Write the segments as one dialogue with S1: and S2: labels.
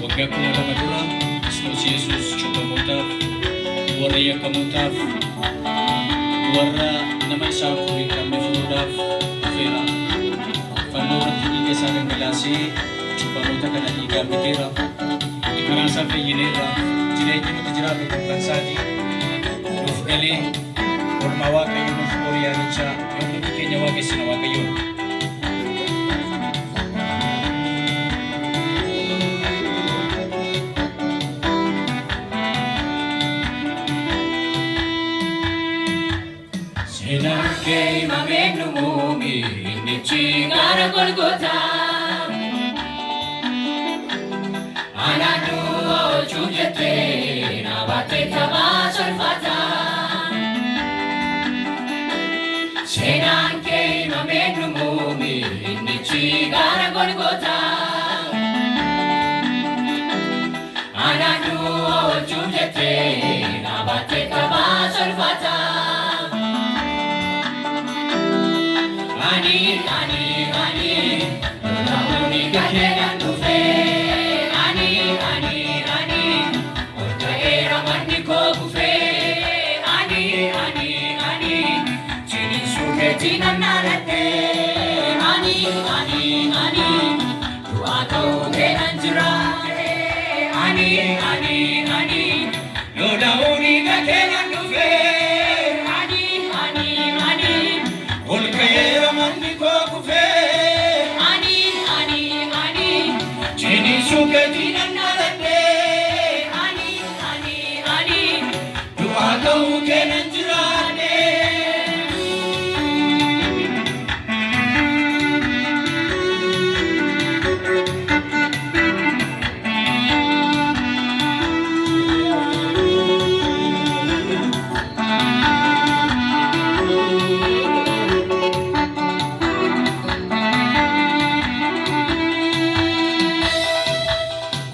S1: Waggaa kuma lama dura Kiristoos Yesuus cubbamoota warra yakkamootaaf warra nama isaaf hin qabne fuudhaaf dhufeera. Fannoo irratti dhiiga isaa dhangalaasee cubbamoota kana dhiigaan biteera. Nuti karaa isaa fayyineerra. Jireenyi nuti jiraannu kun kan isaati. Nuuf galee orma Waaqayyo nuuf Oriyaanichaa yoo nuti keenya waaqessina Waaqayyoon.
S2: Senanke mamenu mumi nichi gara Golgotha Ananu chujete nabate taba solfata Senanke mamenu mumi nichi gara Golgotha Ananu chujete nabate taba solfata Ani, Lamuni kahena tufe. Ani, Orta era maniko kufe. Ani, Chinin suke chinan narate. Ani, Tuato kenan jirate. Ani, Lamuni kahena tufe.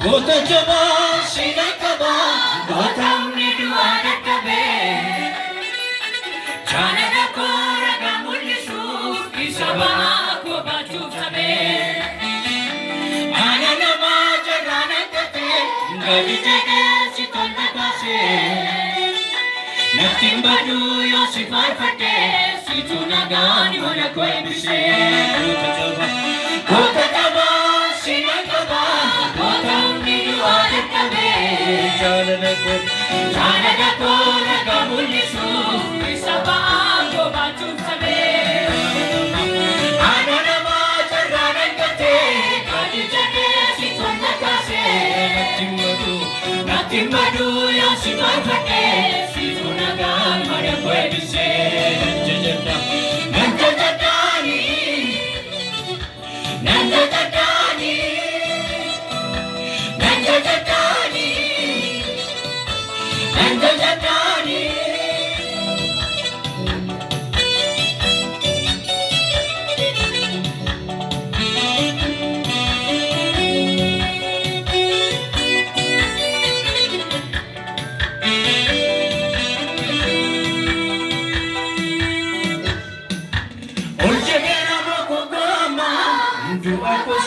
S2: Gota jaba sinakaba gotam nidu adakabe Janada kora gamulisu isaba ko bachutabe Anana majarana kate gavitege sikonda kase Natimbadu yosifar fate situnagani wana koebise Gota jaba sinakaba Janada kora gamulisu isaba ko bachutabe Anana majarana kate gavitege sikonda kase Natimbadu yosifar fate situnagani wana koebise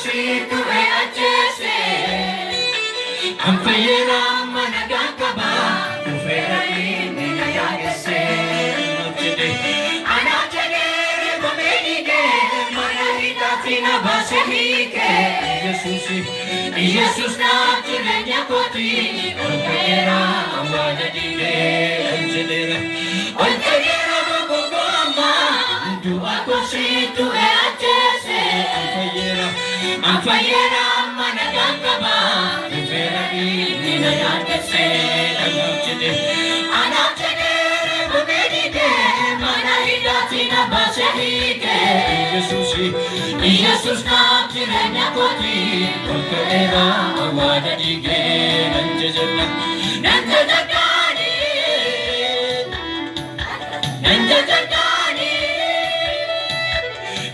S2: Situ ajese Ampayera managakaba Ufera ini nayagese Anachege Bomenige Manahita fina basehike Jesus na chulenya koti Ampayera amadadile Ampayera bokogoma Dua situ ajese Ampayera managakaba Ufera ini nayagese Anachege Bomenige Manahita fina basehike Yesus naaf jireenya kooti ol ka'eera awwaala dhiigee nan jajadha nan jajadhaani nan jajadhaani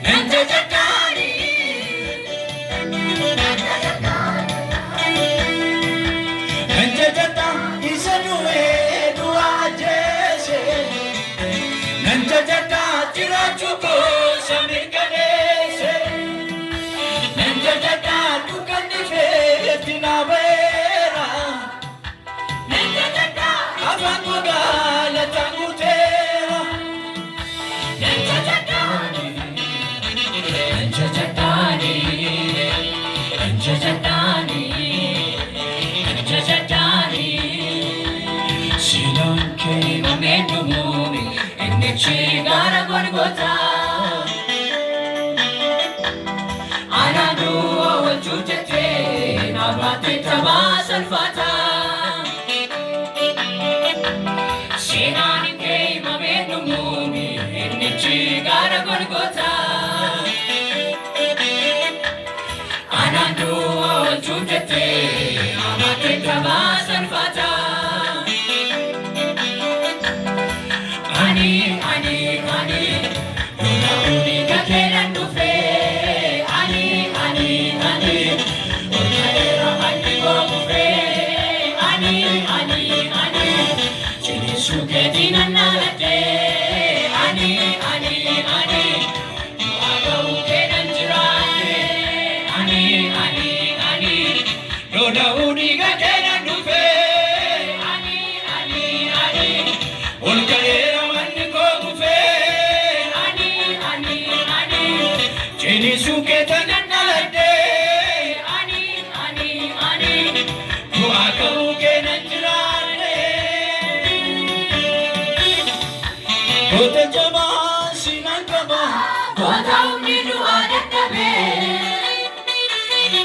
S2: nan jajadhaani nan jajadha isa du'ee du'aa jeese nan jajadha jiraachuu koo samii ganeesse nan jajadha dukkani feetti na beera nan jajadha afaan koo galataan guuteera nan jajadhaani nan jajadhaani nan jajadhaani nan jajadhaani silaan kee mameen dhumuuni inni chigaara Golgota anadu wajjute nabate tabas alfata silaan kee mameen dhumuuni inni chigaara Golgota anadu wajjute nabate tabas alfata ani Lola unika kenan dufe ani Olkaera mandi gomufe ani Chini suketi nanalate ani Nuaga ukenan jirate ani Lola unika kenan dufe ani Olkaera mandi gomufe Chini suketa nanalate ani Nuaga ukenan jirate Kota jaba sinan kaba Kota umni du'a dadhabe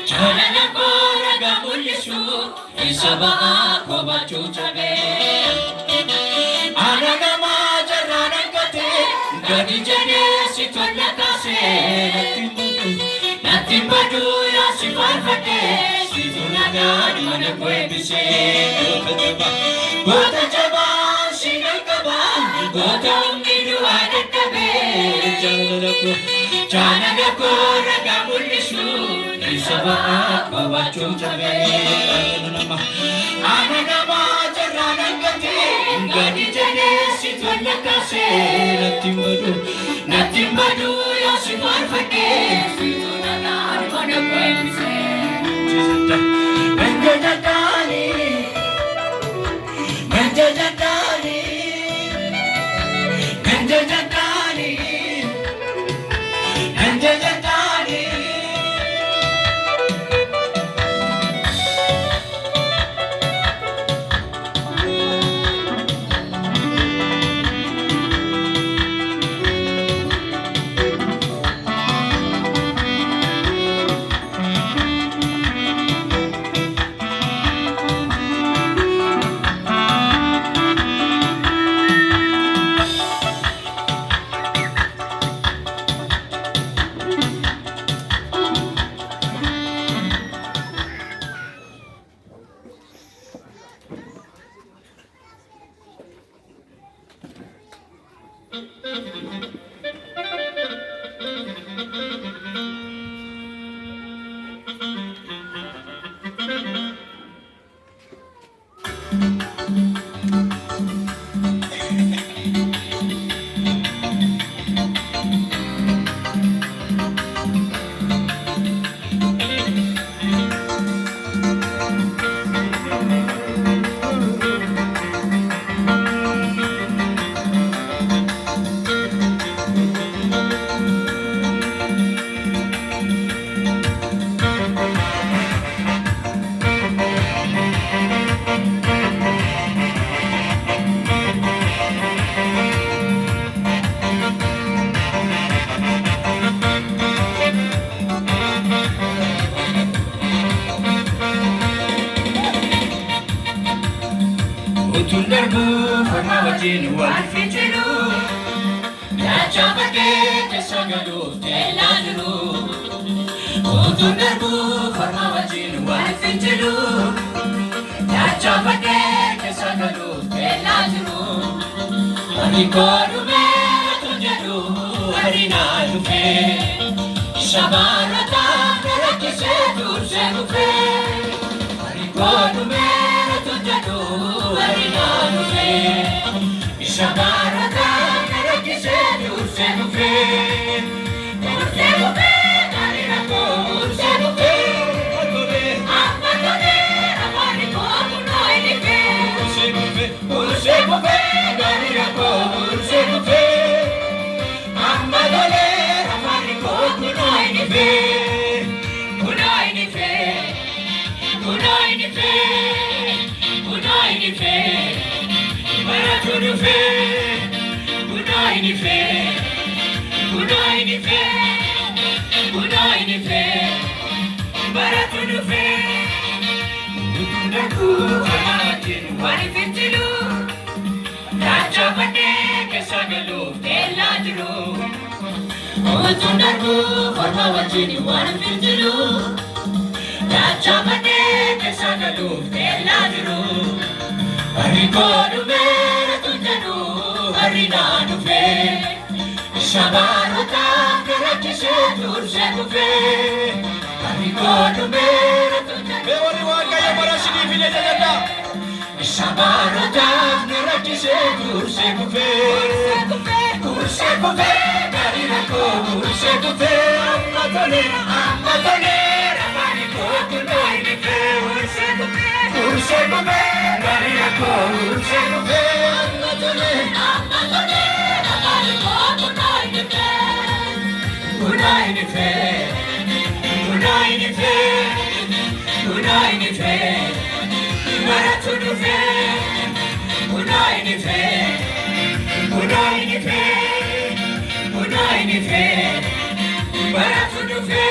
S2: Jaalala koo ragaa mul'isu isa ba'aa koo baachuu cabe ana namaa jarraa dhaggate gadi jedhee si tola kaase natti hin badu yaa si faarfadhe si tolagaan mana koo eebbisee goota jabaa sinan qaba goota humni du'aa dadhabe jaalala koo ragaa mul'isu isa ba'aa koo baachuu cabe ana namaa jarraa dhaggate gadi jedhee si tola kaase natti hin badu yaa si faarfadhe si tolagaan mana koo eebbisee nan jajadhaani nan jajadhaani nan jajadhaani nan jajadhaani Utun darbu farma wajjin wal fijiru Dachapake kesagalu teladu Utundarbu farma wajin walfinjilu Dachapake kesagalu teladu Arikodu me tunjadu harina dufe Shabarata rakise durse dufe Arikodu me tunjadu harina dufe Shabarata rakise durse dufe Durse dufe harina ko durse dufe Amatone amani ko munoi dufe Durse dufe harina ko durse dufe Amatone amani ko munoi dufe Munoi dufe Munoi dufe Munoi dufe Baratu dufe Munoi dufe Munoi dufe Munoi dufe Baratu dufe Utundaku halatin warifitilu Dachapake kesagalu teladu Utundaku halatin warifitilu Dachapake kesagalu teladu Arikodu mere tunjadu harina dufe Shabarata rakise durse dufe Arikodu mere tunjadu
S3: Bewari wakaya barashini file jajada.
S2: Shabarata rakise durse dufe Durse dufe harina ko durse dufe Amatone ramani ko kunoi dufe Durse dufe harina ko durse dufe Amatone ramani ko kunoi dufe Kunoi dufe Kunoi dufe Kunoi dufe Baratu dufe Kunoi dufe Kunoi dufe Kunoi dufe Baratu dufe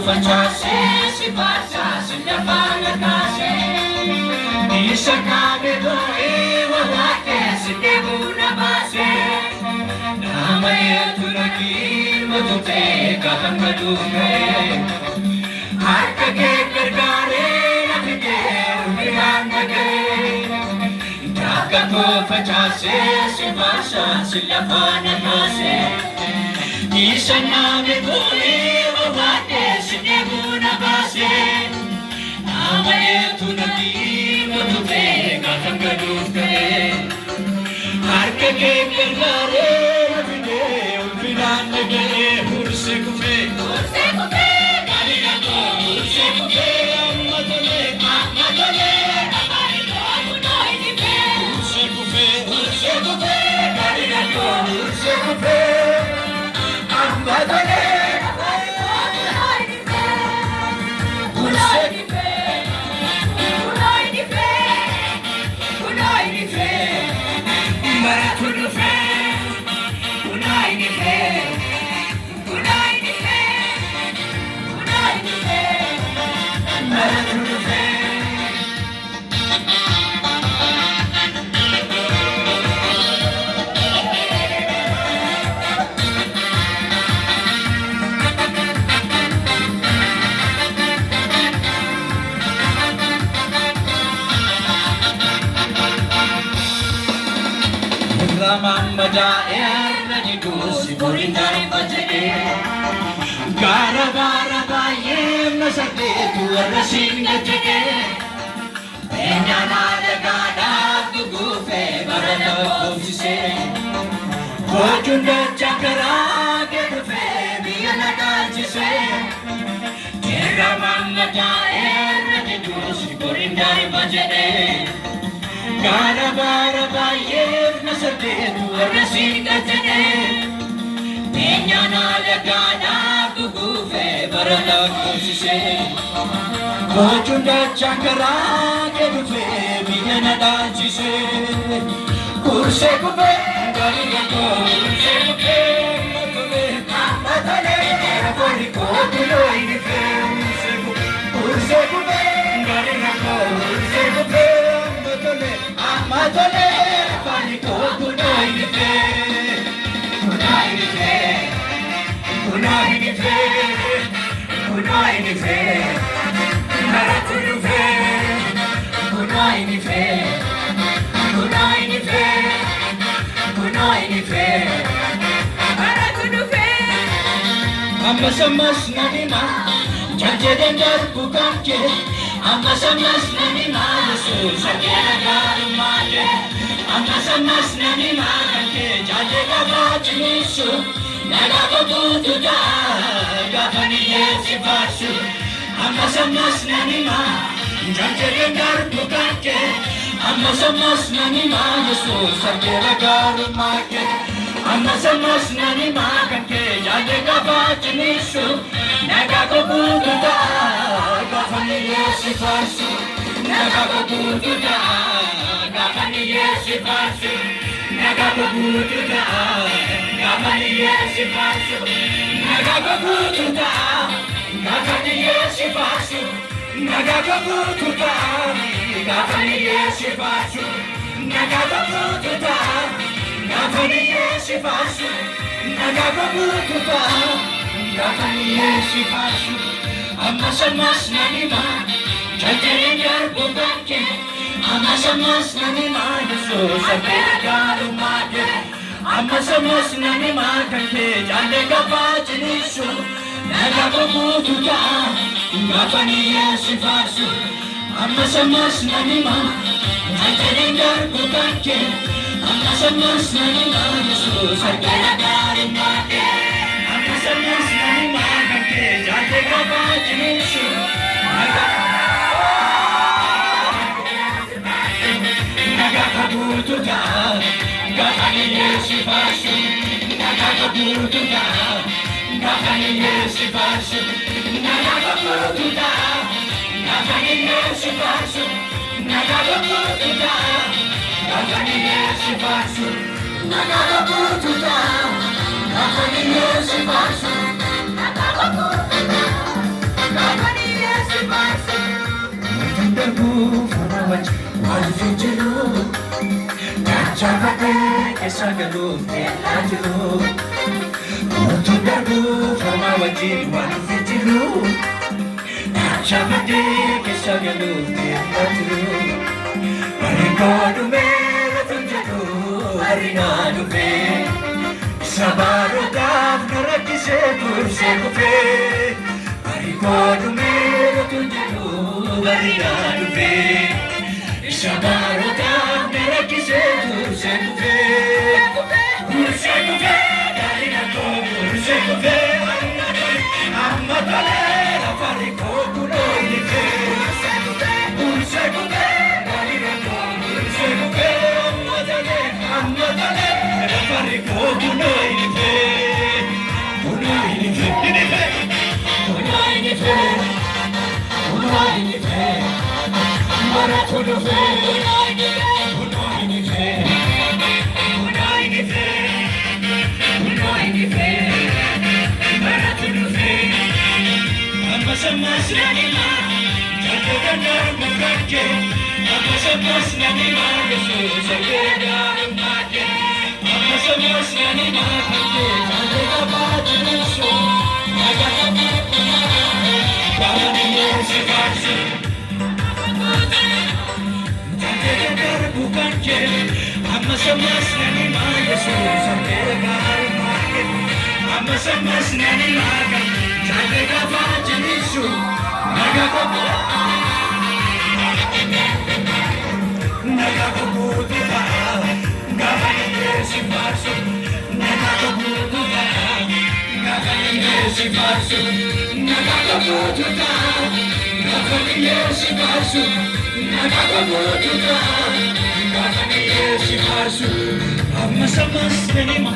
S2: Facciasse, si passasse, la falla case Mi sacave dovevo da che si devo una base Nama e tu la chimo tu te katanga dunque Arca che per gare la fide un'iranda che Taka tu facciasse, si passasse, la falla case Mi sacave dovevo da che si devo una base Nama e tu la chimo tu te katanga dunque Arca che per gare la fide un'iranda che Urse kufe Galina ko urse kufe Amatole Amari ko munoi dife Urse kufe Galina ko urse kufe Amatole Amari ko munoi dife Munoi dife Munoi dife Munoi dife Baratu dufe Munoi dife Munoi dife Munoi dife Baratu dufe Ramamba jaerna jidusi borindari bajage Gara gara bayem na sakte tu arrasinga jage Penya nada gada gugufe barada kofise Kojunda chakara ke dufe biyana kajise Ramamba jaerna jidusi borindari bajage Gara gara bayem na sakte tu arrasinga jage Penya nada gada gugufe barada kofise Kojunda chakara ke dufe na dancise kurse kupe gari ko kurse kupe matale fari ko tuloi ni fe kurse kupe gari ko kurse kupe matale fari ko tuloi ni fe kunai ni fe kunai ni fe kunai ni fe maratu ni fe kunai ni fe kunai ni fe kunai ni fe maratu ni fe amma samas nanima janje dengar bukan ke amma samas nanima yesus sagera garumaje amma samas nanima ke janje gavachisu naga butu da gafani yesi fasu amma samas nanima janje dengar bukan ke amma samas nanima yesus sagera garumaje amma samas nanima ke janje gavachisu naga butu da gafani yesi fasu naga butu da gafani yesi fasu naga butu da gafani yesi fasu naga butu da gafani yesi fasu naga butu da gafani yesi fasu naga butu da gafani yesi fasu naga butu da gafani yesi fasu amma samas nanima janjeringar bukanke amma samas nanima yesus sagera garumaje amma samas nanima kanke jande gavachinisu naga butu da gafani yesi fasu amma samas nanima janjeringar bukanke amma samas nanima yesus sagera garumaje amma samas nanima kanke jande gavachinisu naga butu da gafani yesi fasu naga butu da gafani yesi fasu naga butu da gafani yesi fasu naga butu da gafani yesi fasu naga butu da gafani yesi fasu naga butu da gafani yesi fasu darbu farawaj walfijiru jajabate kesagalu elajiru darbu farawaj walfijiru jajabate kesagalu elajiru arigadu me tunjiru arinadu me sabaru daf narakise kurse kupe arigadu me tunjiru arinadu me sabaru daf narakise kurse kupe kurse kupe arinadu kurse kupe amma tale rafari ko kuloi ni fe kurse kupe arinadu kurse kupe amma tale rafari ko kuloi ni fe kuloi ni fe kuloi ni fe kuloi ni fe maratu ni fe kuloi ni fe kuloi ni fe kuloi ni fe maratu ni fe amma samas nanima jante ganar mukake amma samas nanima yesus sagera garumaje amma samas nanima kake jante gavachinisu naga butu da gafani yesi fasu jante ganar bukanke amma samas nanima yesus sagera garumaje amma samas nanima kake jante gavachinisu naga butu da gafani yesi fasu naga butu da gafani yesi fasu naga butu da gafani yesi fasu naga butu da gafani yesi fasu amma samas nanima